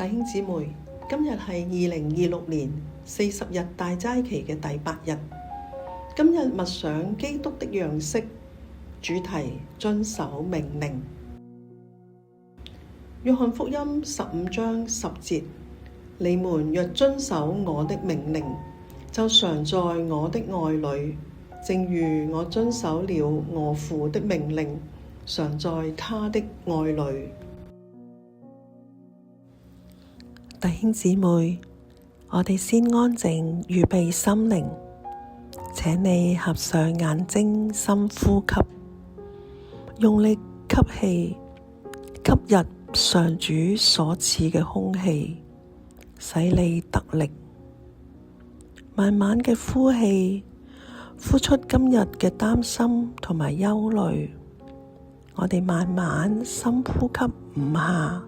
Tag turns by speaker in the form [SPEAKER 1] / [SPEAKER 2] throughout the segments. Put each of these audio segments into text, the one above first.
[SPEAKER 1] 弟兄姊妹，今日係2026年40日大齋期嘅第8日。今日默想基督的樣式，主題遵守命令。約翰福音15章10節：你們若遵守我的命令，就常在我的愛裡，正如我遵守了我父的命令，常在他的愛裡。
[SPEAKER 2] 弟兄姊妹，我哋先安靜預備心靈，請你合上眼睛，深呼吸，用力吸氣，吸入上主所賜嘅空氣，使你得力。慢慢嘅呼氣，呼出今日嘅擔心同埋憂慮。我哋慢慢深呼吸5下。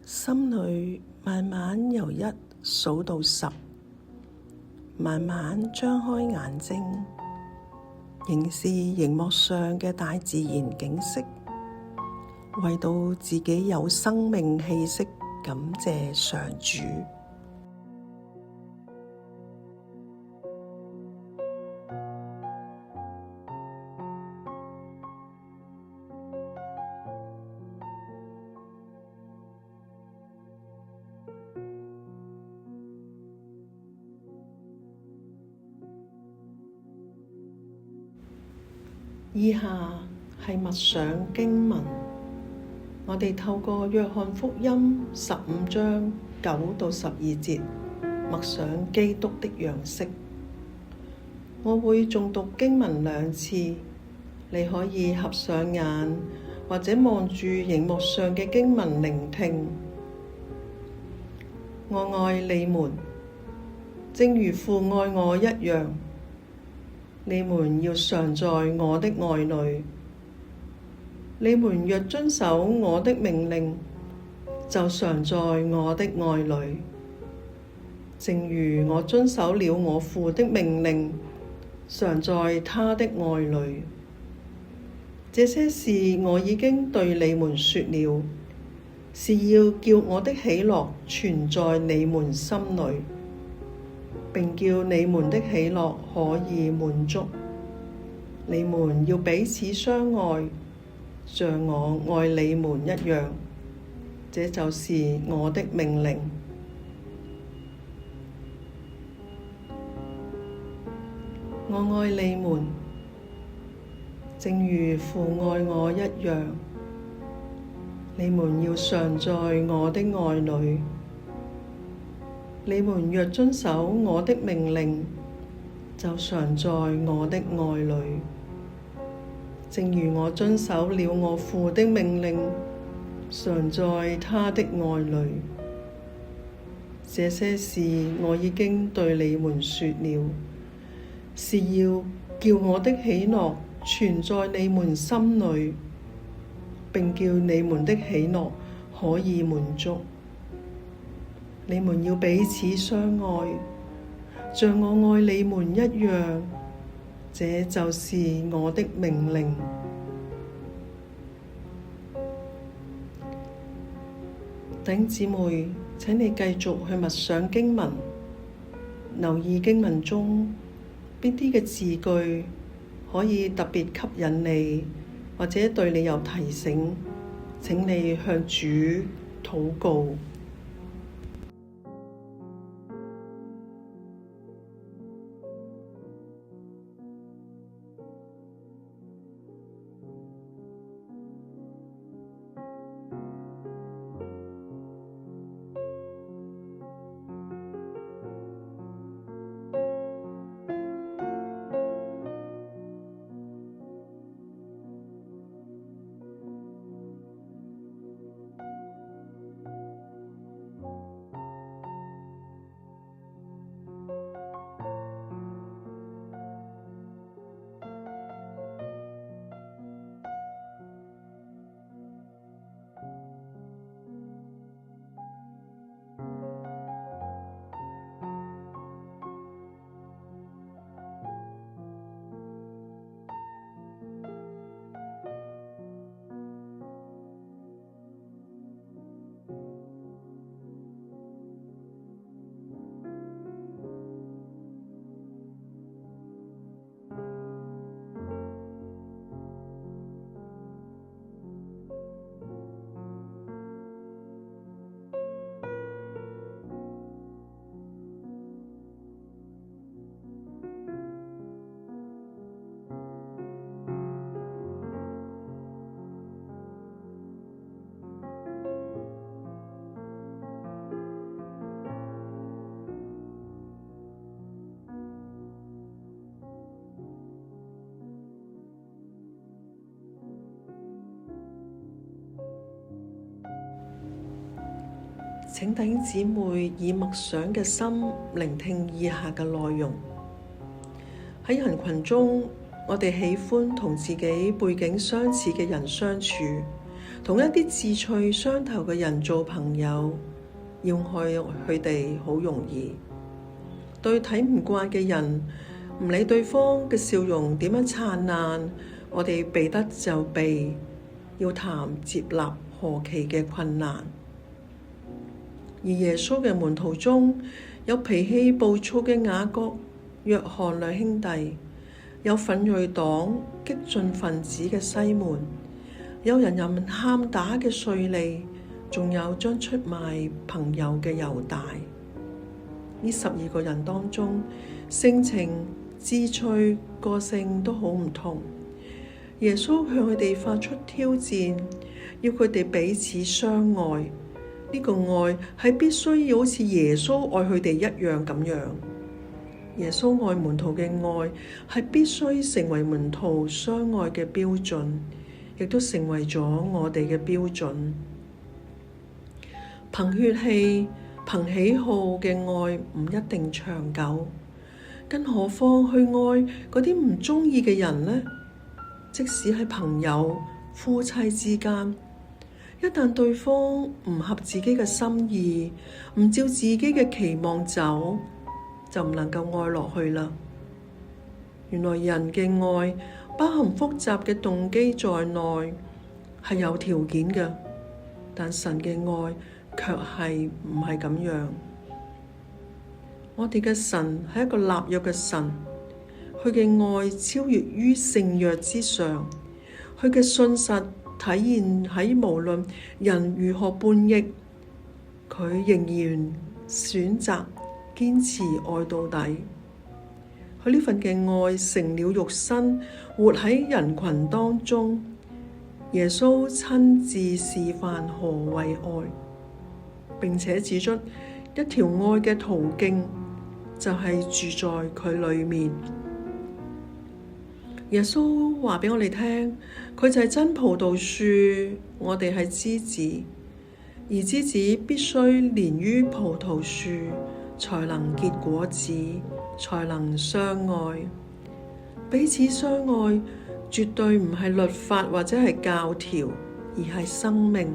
[SPEAKER 2] 心裏慢慢由1數到10，慢慢張開眼睛，凝視熒幕上嘅大自然景色，為到自己有生命氣息，感謝上主。
[SPEAKER 1] 以下係默想經文，我哋透過約翰福音15章9到12節默想基督的樣式。我會誦讀經文2次，你可以合上眼或者望住熒幕上嘅經文聆聽。我愛你們，正如父愛我一樣。你們要常在我的愛裡。你們若遵守我的命令，就常在我的愛裡，正如我遵守了我父的命令，常在他的愛裡。這些事我已經對你們說了，是要叫我的喜樂存在你們心裡，並叫你們的喜樂可以滿足。你們要彼此相愛，像我愛你們一樣。這就是我的命令。我愛你們，正如父愛我一樣。你們要常在我的愛裡。你們若遵守我的命令，就常在我的愛裡，正如我遵守了我父的命令，常在他的愛裡。這些事我已經對你們說了，是要叫我的喜樂存在你們心裡，並叫你們的喜樂可以滿足。你們要彼此相愛，像我愛你們一樣。這就是我的命令。弟兄姊妹，請你繼續去默想經文，留意經文中邊啲嘅字句可以特別吸引你，或者對你有提醒，請你向主禱告。
[SPEAKER 2] 請弟兄姊妹以默想嘅心聆聽以下嘅內容。喺人群中，我哋喜歡同自己背景相似嘅人相處，同一啲志趣相投嘅人做朋友，要愛佢哋好容易。對睇唔慣嘅人，唔理對方嘅笑容點樣燦爛，我哋避得就避，要談接納何其嘅困難。而耶穌嘅門徒中有脾氣暴躁嘅雅各、約翰兩兄弟，有奮銳黨激進分子嘅西門，有人人喊打嘅稅吏，仲有將出賣朋友嘅猶大。呢12個人當中，性情、志趣、個性都好唔同。耶穌向佢哋發出挑戰，要佢哋彼此相愛。呢個愛係必須要好似耶穌愛佢哋一樣咁樣。耶穌愛門徒嘅愛係必須成為門徒相愛嘅標準，亦都成為咗我哋嘅標準。憑血氣、憑喜好嘅愛唔一定長久，更何況去愛嗰啲唔鍾意嘅人呢？即使係朋友、夫妻之間，一旦對方唔合自己嘅心意，唔照自己嘅期望走，就唔能夠愛落去啦。原來人嘅愛包含複雜嘅動機在內，係有條件嘅，但神嘅愛卻係唔係咁樣。我哋嘅神係一個立約嘅神，佢嘅愛超越於聖約之上，佢嘅信實體現喺無論人如何叛逆，佢仍然選擇堅持愛到底。佢呢份嘅愛成了肉身，活喺人群當中。耶穌親自示範何為愛，並且指出一條愛嘅途徑，就係住在佢裏面。耶穌話畀我哋聽，佢就係真葡萄樹，我哋係枝子，而枝子必須連於葡萄樹，才能結果子，才能相愛。彼此相愛絕對唔係律法或者係教條，而係生命。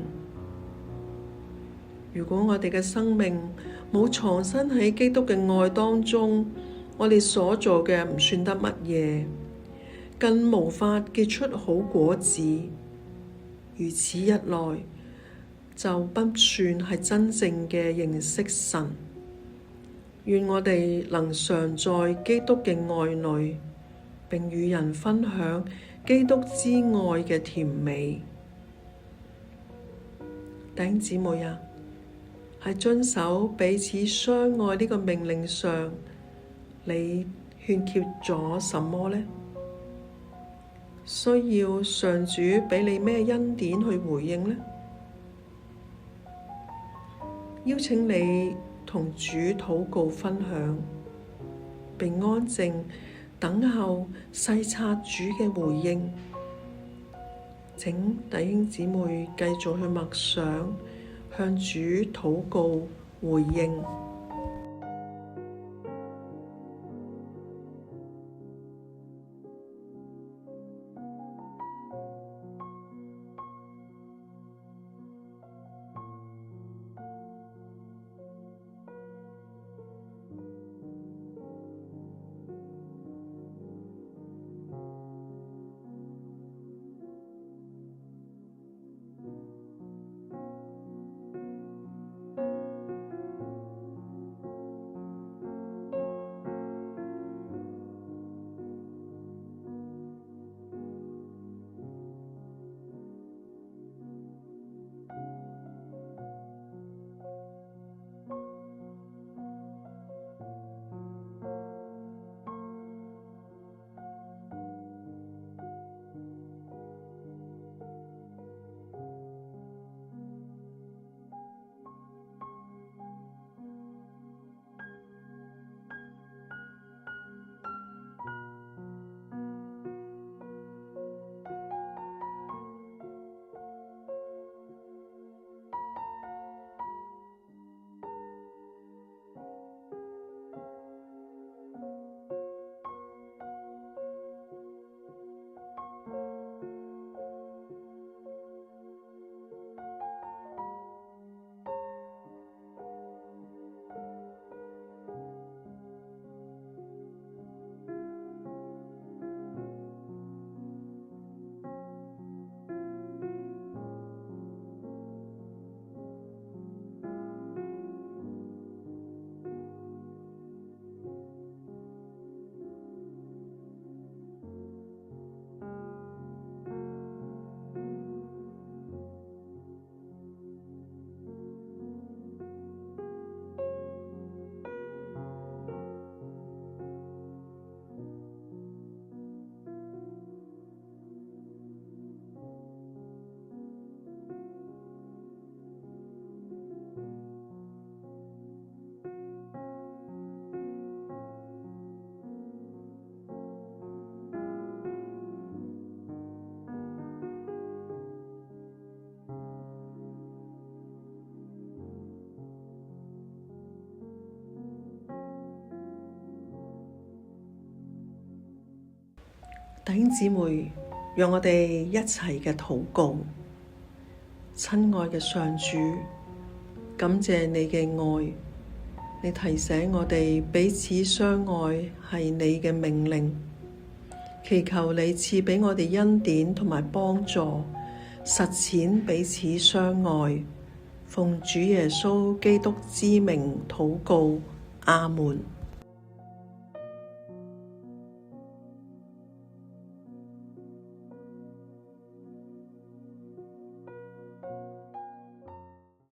[SPEAKER 2] 如果我哋嘅生命冇藏身喺基督嘅愛當中，我哋所做嘅唔算得乜嘢，更無法結出好果子。如此一來，就不算係真正嘅認識神。願我哋能常在基督嘅愛裏，並與人分享基督之愛嘅甜美。弟兄姊妹啊，喺遵守彼此相愛呢個命令上，你欠缺咗什麼呢？需要上主畀你咩恩典去回應呢？邀請你同主禱告分享，並安靜等候細察主嘅回應。請弟兄姊妹繼續去默想，向主禱告回應。
[SPEAKER 1] 弟兄姊妹，讓我哋一齊嘅禱告。親愛嘅上主，感謝你嘅愛，你提醒我哋彼此相愛係你嘅命令，祈求你賜畀我哋恩典同埋幫助，實踐彼此相愛。奉主耶穌基督之名禱告，阿門。